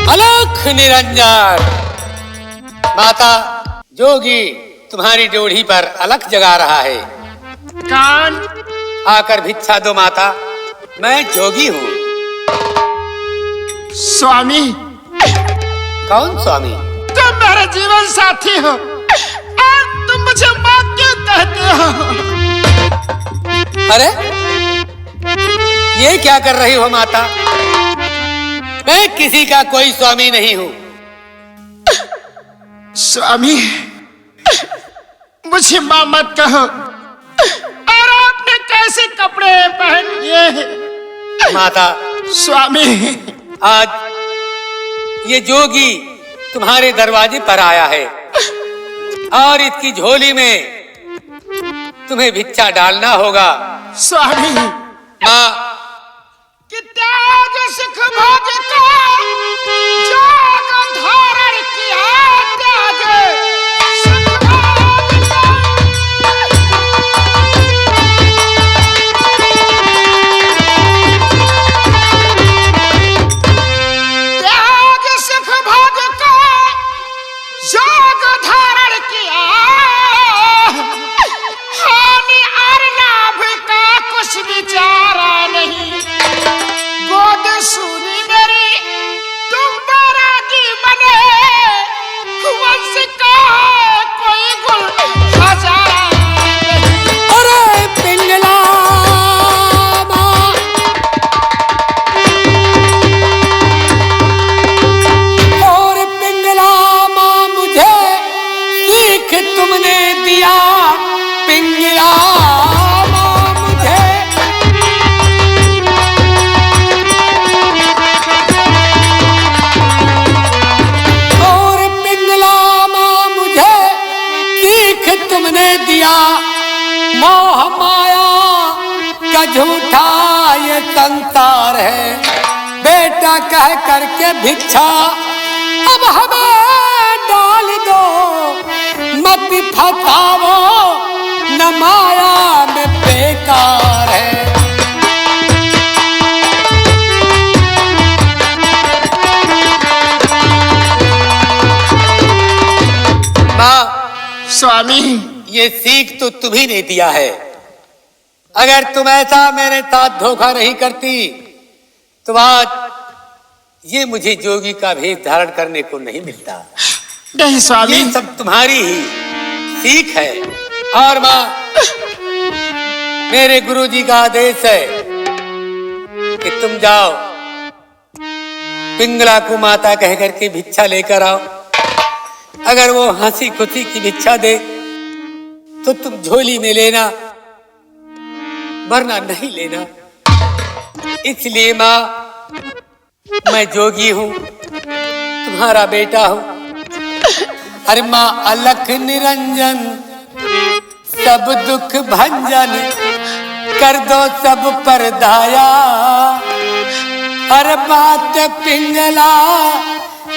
अलख निरंजन। माता, जोगी तुम्हारी ड्योढ़ी पर अलख जगा रहा है। कौन? आकर भिक्षा दो माता, मैं जोगी हूँ। स्वामी। कौन स्वामी? तुम मेरे जीवन साथी हो और तुम मुझे माँ क्यों कहते हो? अरे ये क्या कर रही हो माता? मैं किसी का कोई स्वामी नहीं हूँ। स्वामी, मुझे माँ मत कहो। और आपने कैसे कपड़े पहन लिए? माता, स्वामी, आज ये जोगी तुम्हारे दरवाजे पर आया है और इसकी झोली में तुम्हें भिक्षा डालना होगा। स्वामी, माँ, कि त्याग सुख भोग का जोग धारण किया, त्याग सुख भोग का। त्याग सुख भोग का जोग धारण किया, हानि और लाभ का कुछ विचारा नहीं। गोद सुनी मेरी तुम बैरागी बने, वंश का कोई गुल हजारा नहीं। अरे पिंगला माँ, और पिंगला माँ मुझे सीख तुमने दिया। पिंगला माँ मुझे, और पिंगला माँ मुझे सीख तुमने दिया। मोह माया का झूठा ये संसार है, बेटा कह करके भिक्षा अब हमें डाल दो। मत फसावो, न माया में बेकार है। माँ, स्वामी, ये सीख तो तुम्ही ने दिया है। अगर तुम ऐसा मेरे साथ धोखा नहीं करती तो आज ये मुझे जोगी का भेष धारण करने को नहीं मिलता। नहीं स्वामी, ये सब तुम्हारी ही सीख है। और माँ, मेरे गुरुजी का आदेश है कि तुम जाओ पिंगला को माता कह करके भिक्षा लेकर आओ। अगर वो हंसी खुशी की भिक्षा दे तो तुम झोली में लेना, वरना नहीं लेना। इसलिए माँ, मैं जोगी हूँ, तुम्हारा बेटा हूँ। अरे माँ अलख निरंजन, सब दुख भंजन कर दो सब पर दाया। अरे बात पिंगला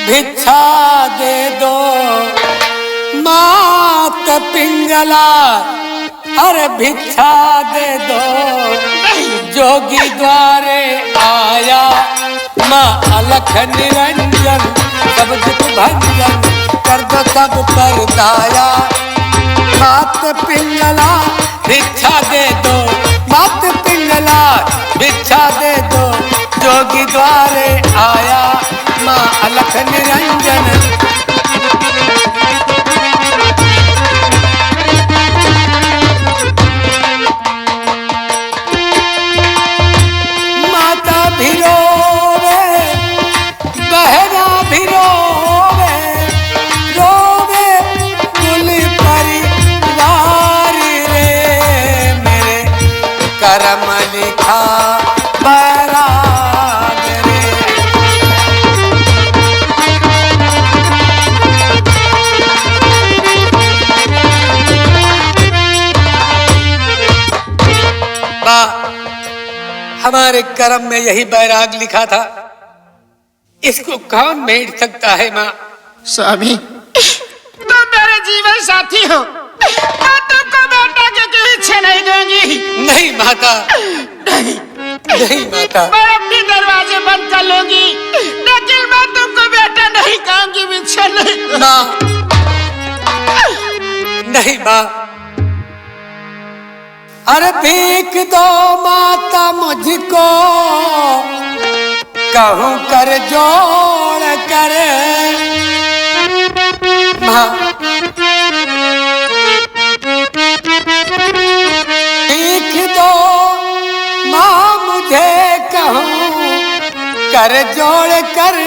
भिक्षा दे दो, मात पिंगला अरे भिक्षा दे दो। जोगी द्वारे आया माँ अलख निरंजन, सब दुख भंजन कर दो सब पर दाया। मात पिंगला भिक्षा दे दो, मात पिंगला भिक्षा दे दो। जोगी द्वारे आया माँ अलख निरंजन। माता भी रोवे, बहना भी रोवे, रोवे कुल परिवार रे। मेरे करम लिखा बैराग रे। हमारे कर्म में यही बैराग लिखा था, इसको कौन मेट सकता है माँ? स्वामी, तुम मेरे जीवन साथी हो, मैं तुमको बेटा के भिक्षा नहीं दूंगी। नहीं माता, नहीं माता, मैं अपने दरवाजे बंद कर लूंगी, लेकिन मैं तुमको बेटा नहीं कहूंगी, भिक्षा नहीं दूंगी। माँ, नहीं माँ, अरे भीख दो माता मुझको, कहूँ कर जोड़ कर। माँ, भीख दो माँ मुझे, कहूँ कर जोड़ कर।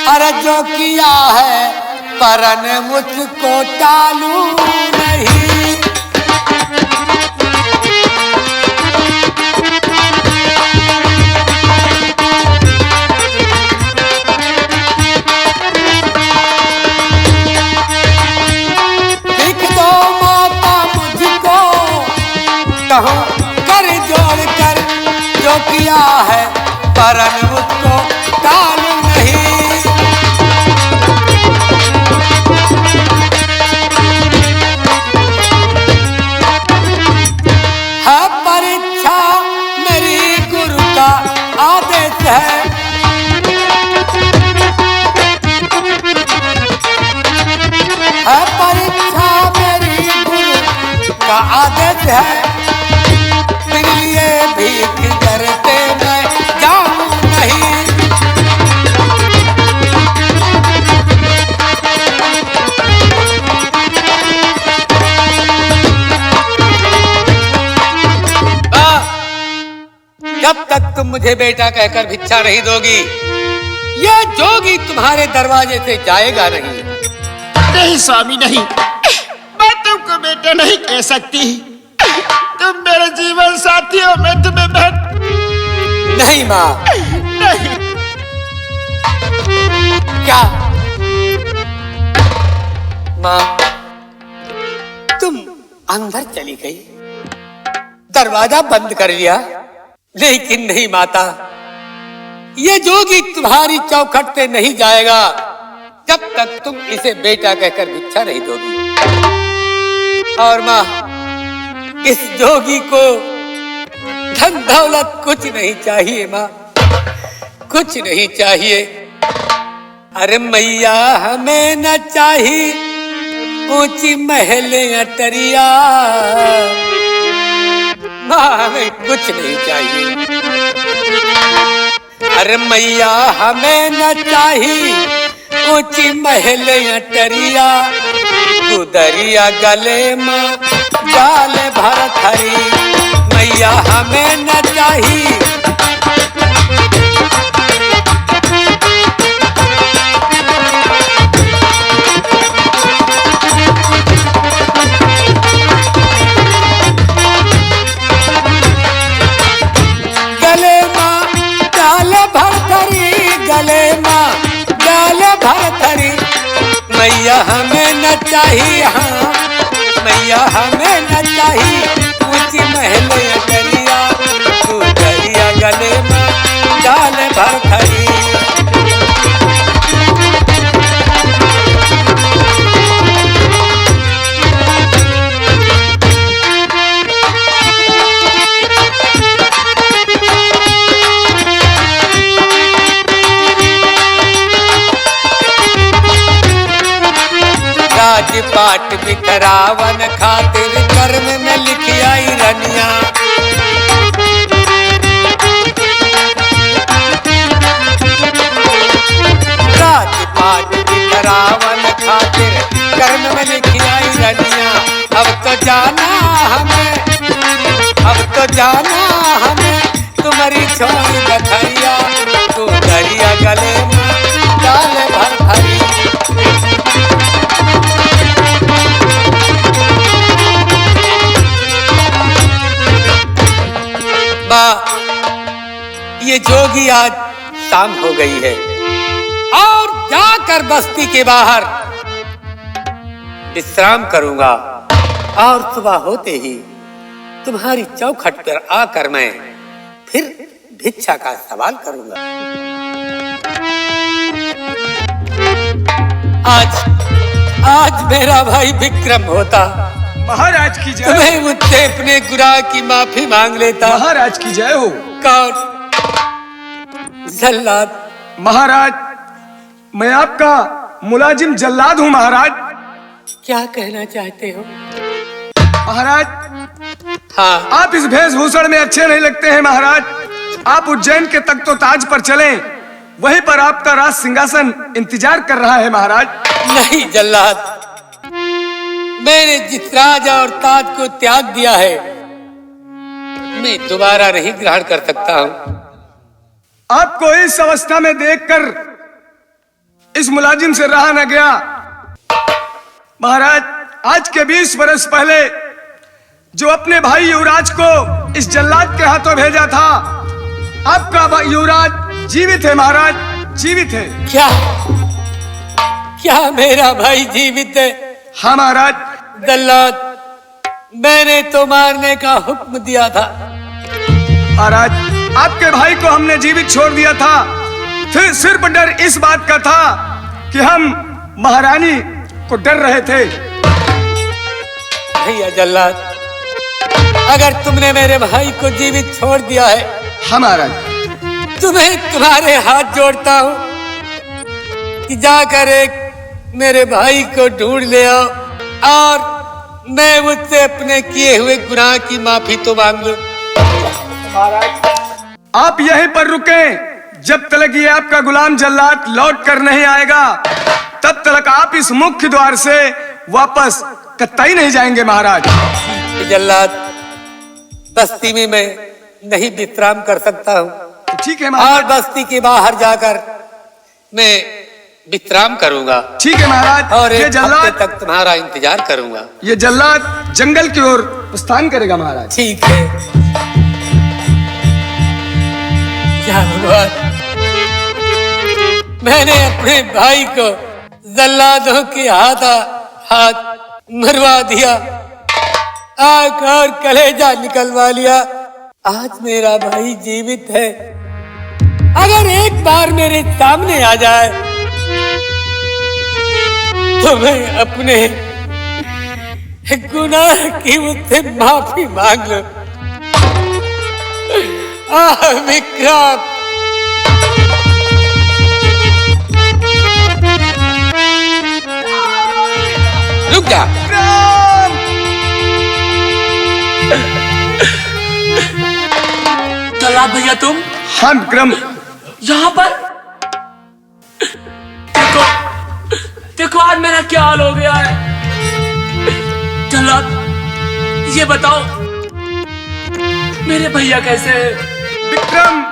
अरे जो किया है परन मुझको टालू नहीं। भीख दो माता मुझको, कहूँ कर जोड़ कर। जो किया है परन मुझको टालू नहीं। है परीक्षा मेरी गुरु का आदेश है। है परीक्षा मेरी गुरु का आदेश है। मेरे लिए भीख करते मैं जाऊं नहीं। जब तक तुम मुझे बेटा कहकर भिक्षा नहीं दोगी, यह जोगी तुम्हारे दरवाजे से जाएगा नहीं। नहीं स्वामी नहीं, मैं तुमको बेटा नहीं कह सकती। तुम मेरे जीवन साथी हो, मैं तुम्हें नहीं माँ, नहीं। क्या माँ, तुम अंदर चली गई, दरवाजा बंद कर लिया। लेकिन नहीं माता, ये जोगी तुम्हारी चौखट से नहीं जाएगा जब तक तुम इसे बेटा कहकर भिक्षा नहीं दोगी। और माँ, इस जोगी को धन दौलत कुछ नहीं चाहिए माँ, कुछ नहीं चाहिए। अरे मैया हमें न चाहिए ऊंची महल अटरिया, माँ हमें कुछ नहीं चाहिए। अरे मैया हमें न चाहिए ऊंची महल अटरिया, गुदरिया गले में जाल भरत हरी। मैया हमें न चाहिए गले माँ जाल भरथरी, गले माँ जाल भरथरी। मैया हमें न चाहिए, हाँ मैया हमें न चाहिए ऊंची महल अटरिया, गुदरिया गले में जाल भरथरी। राजपाट बिखरावन खातिर कर्म में लिखी आई रनिया। राजपाट बिखरावन खातिर कर्म में लिखी आई रनिया। अब तो जाना हमें, अब तो जाना हमें तुम्हारी छोड़ गठरिया, तू दरिया गले में डाल भरथरी। ये जोगी आज शाम हो गई है और जाकर बस्ती के बाहर विश्राम करूंगा, और सुबह होते ही तुम्हारी चौखट पर आकर मैं फिर भिक्षा का सवाल करूंगा। आज आज मेरा भाई विक्रम होता, महाराज की जय। तुम्हें मुझसे अपने गुनाह की माफी मांग लेता। महाराज की जय हो। कौन? जल्लाद। महाराज मैं आपका मुलाजिम जल्लाद हूँ महाराज। क्या कहना चाहते हो? महाराज हाँ। आप इस वेशभूषण में अच्छे नहीं लगते हैं महाराज। आप उज्जैन के तख्तो ताज पर चलें, वहीं पर आपका राज सिंहासन इंतजार कर रहा है महाराज। नहीं जल्लाद, मैंने जिस राज और ताज को त्याग दिया है मैं दोबारा नहीं ग्रहण कर सकता हूँ। आपको इस अवस्था में देखकर इस मुलाजिम से रहा न गया। महाराज आज के 20 वर्ष पहले जो अपने भाई युवराज को इस जल्लाद के हाथों भेजा था, आपका भाई युवराज जीवित है महाराज, जीवित है। क्या? क्या मेरा भाई जीवित है? हाँ महाराज। जल्लाद, मैंने तो मारने का हुक्म दिया था। महाराज आपके भाई को हमने जीवित छोड़ दिया था, फिर सिर्फ डर इस बात का था कि हम महारानी को डर रहे थे। भैया जल्लाद, अगर तुमने मेरे भाई को जीवित छोड़ दिया है, हाँ महाराज, तुम्हें तुम्हारे हाथ जोड़ता हूँ कि जाकर एक मेरे भाई को ढूंढ ले आओ और मैं मुझसे अपने किए हुए गुनाह की माफी तो मांग लूं। आप यहीं पर रुकें, जब तक ये आपका गुलाम जल्लाद लौट कर नहीं आएगा तब तक आप इस मुख्य द्वार से वापस कतई नहीं जाएंगे महाराज। जल्लाद, बस्ती में मैं नहीं विश्राम कर सकता हूँ। ठीक है और महाराज। बस्ती के बाहर जाकर मैं विश्राम करूंगा। ठीक है महाराज। और ये एक हफ्ते जल्लाद, तक तुम्हारा इंतजार करूंगा। ये जल्लाद जंगल की ओर प्रस्थान करेगा महाराज। ठीक है। क्या भगवान, मैंने अपने भाई को जल्लादों के हाथ मरवा दिया, आंख और कलेजा निकलवा लिया। आज मेरा भाई जीवित है। अगर एक बार मेरे सामने आ जाए तो मैं अपने गुनाह की मुझसे माफी मांग लूं। विक्रम, रुक जा। जल्लाद भैया तुम हाँ विक्रम। यहाँ पर? देखो देखो आज मेरा क्या हाल हो गया है। जल्लाद ये बताओ मेरे भैया कैसे हैं? विक्रम,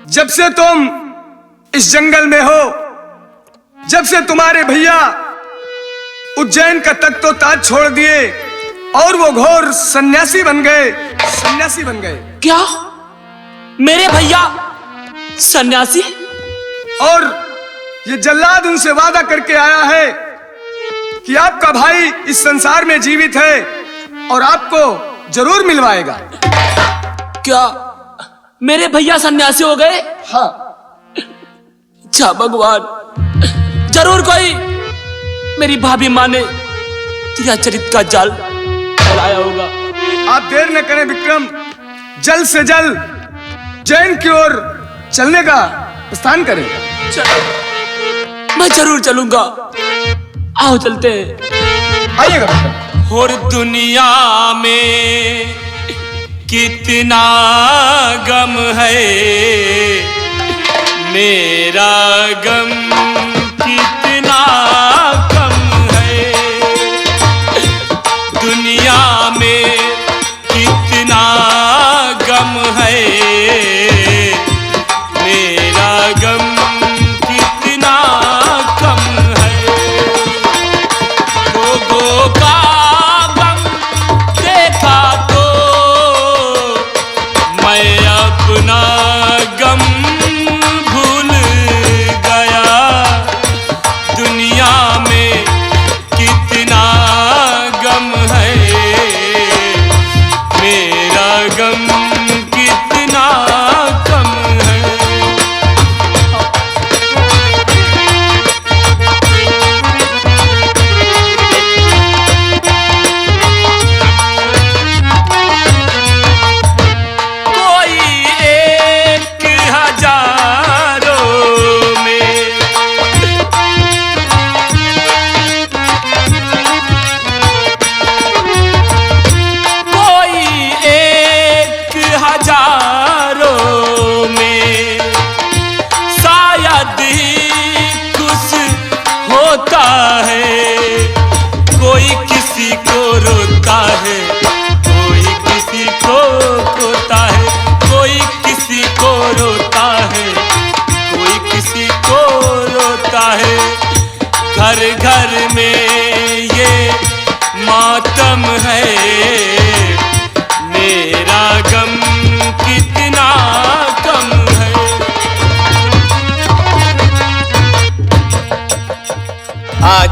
जब से तुम इस जंगल में हो, जब से तुम्हारे भैया उज्जैन का तख्तो ताज छोड़ दिए और वो घोर सन्यासी बन गए, सन्यासी बन गए। क्या मेरे भैया सन्यासी? और ये जल्लाद उनसे वादा करके आया है कि आपका भाई इस संसार में जीवित है और आपको जरूर मिलवाएगा। क्या मेरे भैया सन्यासी हो गए? हाँ। अच्छा भगवान, जरूर कोई मेरी भाभी माँ ने तेरा चरित्र का जाल फैलाया होगा। आप देर न करें विक्रम, जल्द से जल्द जैन की ओर चलने का प्रस्थान करें। चलो मैं जरूर चलूंगा। आओ चलते हैं। आइएगा विक्रम। और दुनिया में कितना गम है, मेरा गम कितना कम है। दुनिया में कितना गम है, मेरा गम कितना कम है। लोगों का गम देखा तो मैं अपना गम भूल गया। दुनिया में कितना गम है, मेरा गम कितना कम है। बाजारों में शायद ही खुश होता है, कोई किसी को रोता है, कोई किसी को खोता है, कोई किसी को रोता है, कोई किसी को रोता है। घर घर में ये मातम है, मेरा गम कितना कम है। आज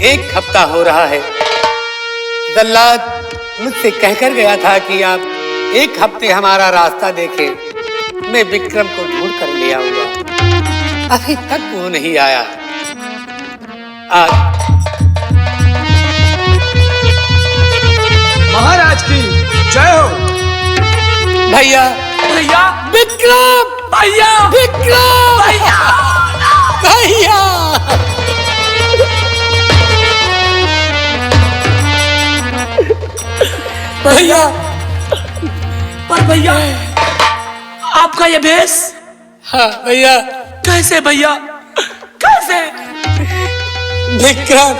1 हफ्ता हो रहा है। जल्लाद मुझसे कहकर गया था कि आप 1 हफ्ते हमारा रास्ता देखें, मैं विक्रम को ढूंढ कर ले आऊंगा। अभी तक वो नहीं आया। आज महाराज की जय हो। भैया, भैया, विक्रम, भैया, विक्रम, भैया, भैया। भैया, पर भैया आपका ये भेष हाँ भैया। कैसे भैया, कैसे? विक्रम,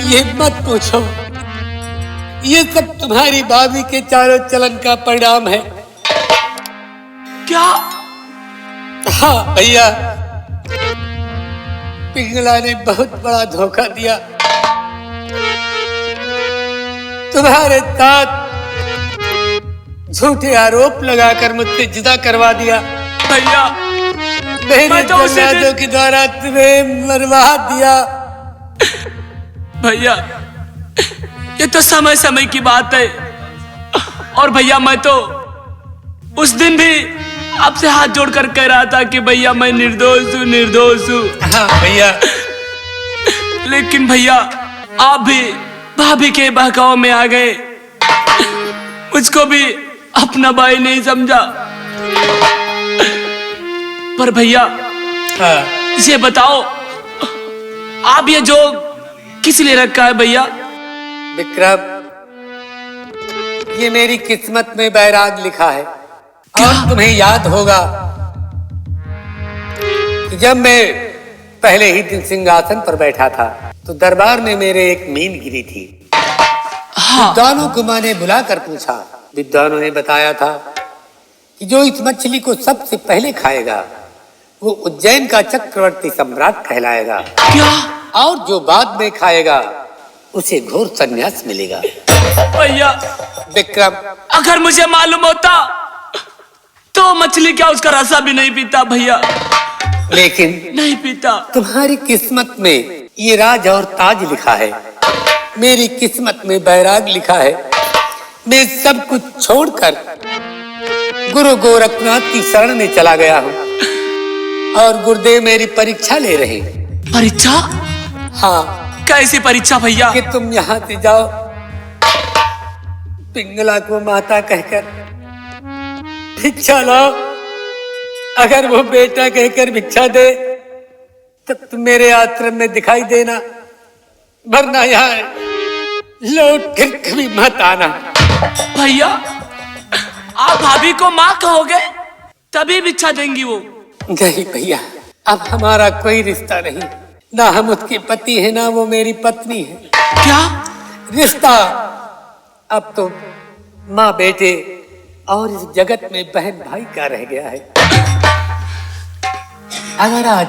ये मत पूछो, ये सब तुम्हारी भाभी के चारों चलन का परिणाम है। क्या? हाँ भैया, पिंगला ने बहुत बड़ा धोखा दिया। तुम्हारे साथ झूठे आरोप लगाकर मुझसे जुदा करवा दिया। भैया, मेरे मैं तो उसे जल्लादों के द्वारा तुम्हें मरवा दिया। भैया, ये तो समय समय की बात है। और भैया, मैं तो उस दिन भी आपसे हाथ जोड़कर कह रहा था कि भैया मैं निर्दोष हूँ, निर्दोष हूँ। हाँ भैया। लेकिन भैया, आप भी भाभी के बहकाव में आ गए, मुझको भी अपना भाई नहीं समझा। पर भैया, हाँ। ये बताओ, आप ये जो किस लिए रखा है भैया? विक्रम, ये मेरी किस्मत में बैराग लिखा है। और तुम्हें याद होगा कि जब मैं पहले ही दिन सिंहासन पर बैठा था तो दरबार में मेरे एक मीन गिरी थी। हाँ। विद्वानों को मैंने बुलाकर पूछा। विद्वानों ने बताया था कि जो इस मछली को सबसे पहले खाएगा वो उज्जैन का चक्रवर्ती सम्राट कहलाएगा। क्या? और जो बाद में खाएगा उसे घोर संन्यास मिलेगा। भैया, विक्रम, अगर मुझे मालूम होता तो मछली क्या उसका रसा भी नहीं पीता भैया, लेकिन नहीं पीता। तुम्हारी किस्मत में ये राज और ताज लिखा है, मेरी किस्मत में बैराग लिखा है। मैं सब कुछ छोड़कर गुरु गोरखनाथ की शरण में चला गया हूँ और गुरुदेव मेरी परीक्षा ले रहे हैं। परीक्षा? हाँ। कैसी परीक्षा भैया? कि तुम यहाँ से जाओ, पिंगला को माता कहकर भिक्षा लाओ। अगर वो बेटा कहकर भिक्षा दे तब तुम मेरे आश्रम में दिखाई देना, वरना यहाँ लौट कर कभी मत आना। भैया, आप भाभी को माँ कहोगे तभी भिक्षा देंगी वो? नहीं भैया, अब हमारा कोई रिश्ता नहीं, ना हम उसके पति हैं ना वो मेरी पत्नी है। क्या रिश्ता अब तो माँ बेटे और इस जगत में बहन भाई का रह गया है। अगर आज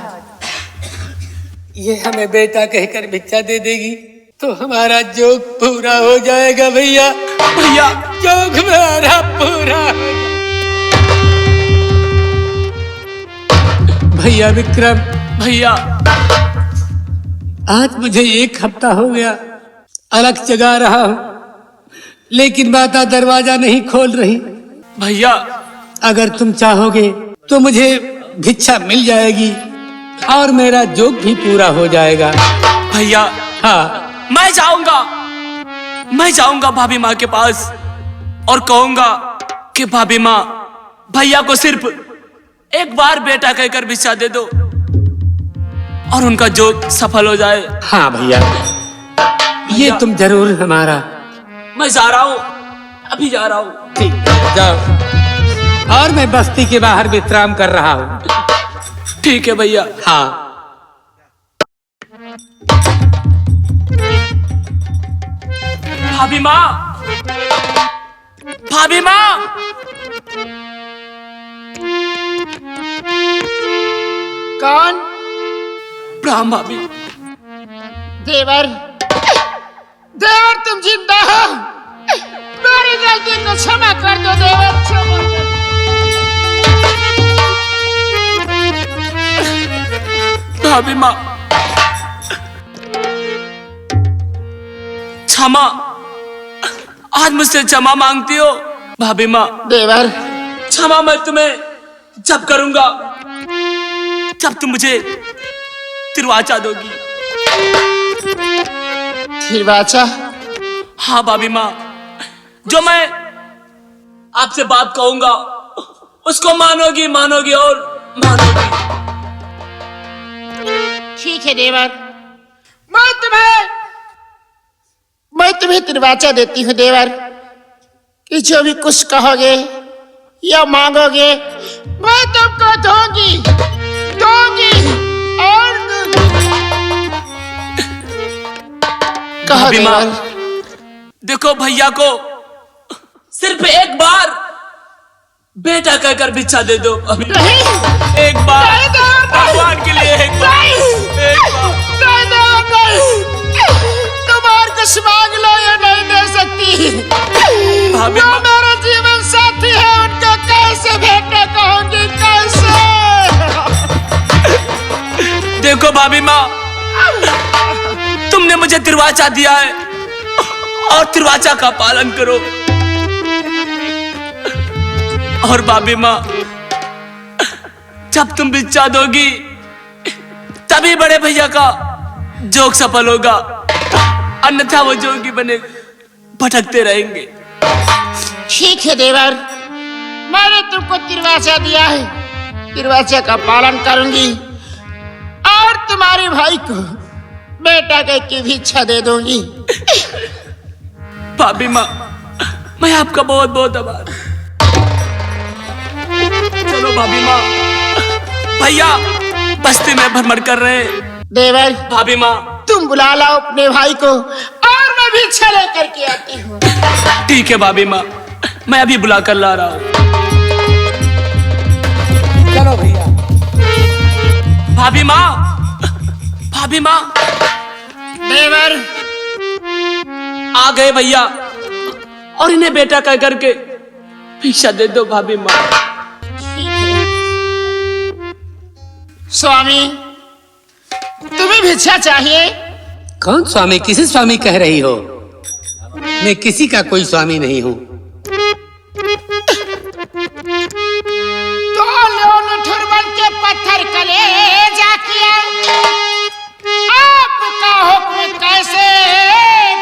ये हमें बेटा कहकर भिक्षा दे देगी तो हमारा जोग पूरा हो जाएगा भैया। भैया, जोग हमारा पूरा हो भैया। विक्रम, भैया, आज मुझे 1 हफ्ता हो गया अलग जगा रहा हूँ, लेकिन माता दरवाजा नहीं खोल रही। भैया, अगर तुम चाहोगे तो मुझे भिक्षा मिल जाएगी और मेरा जोग भी पूरा हो जाएगा। भैया, हाँ, मैं जाऊंगा भाभी माँ के पास और कहूंगा कि भाभी माँ, भैया को सिर्फ एक बार बेटा कहकर भिक्षा दे दो और उनका जोग सफल हो जाए। हाँ भैया, ये तुम जरूर हमारा। मैं जा रहा हूँ, अभी जा रहा हूँ। ठीक है, जाओ। और मैं बस्ती के बाहर विश्राम कर रहा हूँ। ठीक है भैया। हाँ। भाभी माँ, भाभी माँ, कौन? प्रणाम भाभी। देवर, देवर तुम जिंदा हो? मेरी गलती को क्षमा कर दो देवर, क्षमा कर दो। भाभी माँ, क्षमा, आज मुझसे क्षमा मांगती हो? भाभी माँ, देवर, क्षमा मैं तुम्हें जब करूंगा जब तुम मुझे तिरवाचा दोगी। तिरवाचा? हाँ भाभी माँ, जो मैं आपसे बात कहूंगा उसको मानोगी, मानोगी और मानोगी। ठीक है देवर, मैं तुम्हें तिरवाचा देती हूँ देवर, कि जो भी कुछ कहोगे या मांगोगे मैं तुमको दूंगी, दूंगी और दूंगी। कहो भाभी माँ, देवर। देखो भैया को सिर्फ एक बार बेटा कहकर भिक्षा दे दो। अभी नहीं, एक बार, नहीं देवर, नहीं। भगवान के लिए एक बार, एक बार। नहीं देवर, नहीं। तुम और कुछ मांग लो या नहीं दे सकती। भाभी जो माँ, मेरा जीवन साथी है उनको कैसे बेटा कहूंगी, कैसे? देखो भाभी माँ, तुमने मुझे तिरवाचा दिया है और तिरवाचा का पालन करो। और भाभी माँ, जब तुम भिक्षा दोगी तभी बड़े भैया का जोग सफल होगा, अन्यथा वो जोगी बने भटकते रहेंगे। ठीक है देवर, मैंने तुमको तिरवाचा दिया है, तिरवाचा का पालन करूंगी और तुम्हारे भाई को बेटा कह के भिक्षा दे दूंगी। भाभी माँ, मैं आपका बहुत बहुत आभार। चलो भाभी माँ, भैया बस्ती में भ्रमण कर रहे हैं। देवर, भाभी माँ, तुम बुला लाओ अपने भाई को और मैं भिक्षा लेकर के आती हूँ। ठीक है भाभी माँ, मैं अभी बुला कर ला रहा हूँ। चलो भैया। भाभी माँ, भाभी माँ, देवर, आ गए भैया और इन्हें बेटा कह करके भिक्षा दे दो। भाभी माँ, ठीक है। स्वामी, तुम्हें भिक्षा चाहिए? कौन स्वामी? किसी स्वामी कह रही हो? मैं किसी का कोई स्वामी नहीं हूँ। तो लोन ठुरबन के पत्थर कलेजा किया, आपका हुक्म कैसे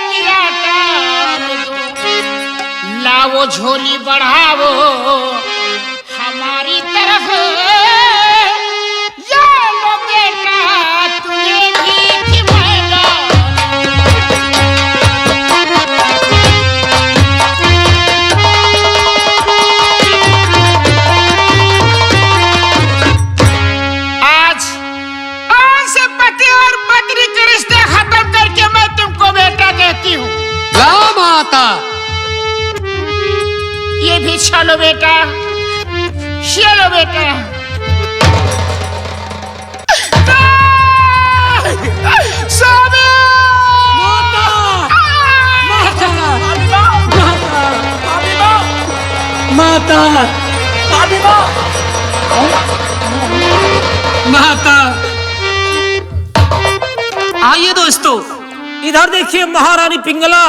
किया टाल दूं? लाओ झोली बढ़ावो हमारी तरफ, या लो बेटा तुम्हें भी मैदान। आज से पति और पत्नी के रिश्ते खत्म करके मैं तुमको बेटा कहती हूँ। ला माता। ये भी चलो बेटा, चलो बेटा। स्वामी! माता, माता। आइए दोस्तों, इधर देखिए महारानी पिंगला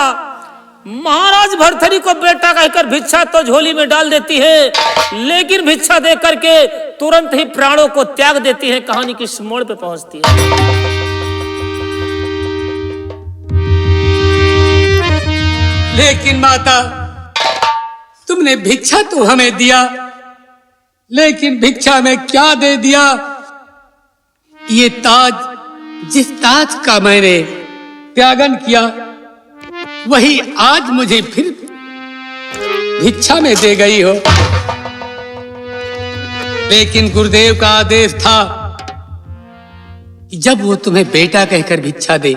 महाराज भरथरी को बेटा कहकर भिक्षा तो झोली में डाल देती है, लेकिन भिक्षा दे करके तुरंत ही प्राणों को त्याग देती है। कहानी किस मोड़ पे पहुंचती है? लेकिन माता, तुमने भिक्षा तो हमें दिया, लेकिन भिक्षा में क्या दे दिया? ये ताज, जिस ताज का मैंने त्यागन किया, वही आज मुझे फिर भिक्षा में दे गई हो, लेकिन गुरुदेव का आदेश था कि जब वो तुम्हें बेटा कहकर भिक्षा दे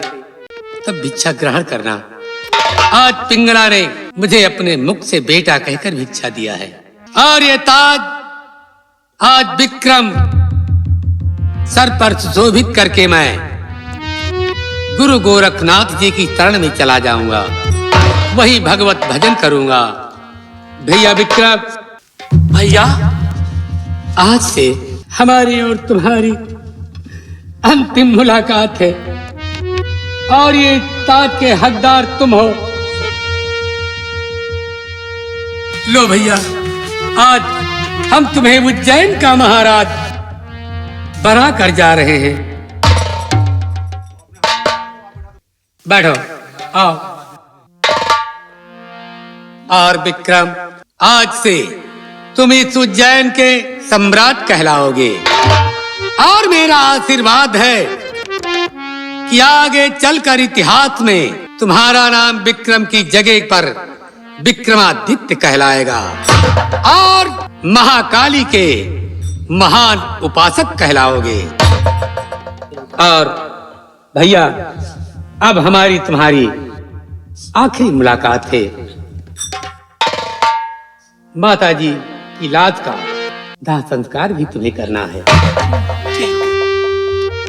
तब भिक्षा ग्रहण करना। आज पिंगला ने मुझे अपने मुख से बेटा कहकर भिक्षा दिया है, और ये ताज आज विक्रम सर पर सुशोभित करके मैं गुरु गोरखनाथ जी की शरण में चला जाऊंगा, वही भगवत भजन करूंगा। भैया विक्रम, भैया आज से हमारी और तुम्हारी अंतिम मुलाकात है, और ये ताज के हकदार तुम हो। लो भैया, आज हम तुम्हें उज्जैन का महाराज बना कर जा रहे हैं। बैठो, आओ। और विक्रम, आज से तुम इस उज्जैन के सम्राट कहलाओगे, और मेरा आशीर्वाद है कि आगे चलकर इतिहास में तुम्हारा नाम विक्रम की जगह पर विक्रमादित्य कहलाएगा, और महाकाली के महान उपासक कहलाओगे। और भैया, अब हमारी तुम्हारी आखिरी मुलाकात है। माता जी की लाज का दाह संस्कार भी तुम्हें करना है।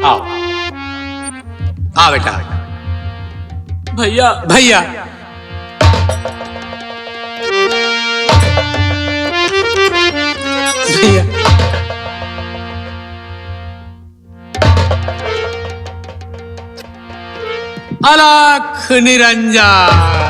आओ आओ बेटा। भैया भैया, भैया, अलख निरंजन।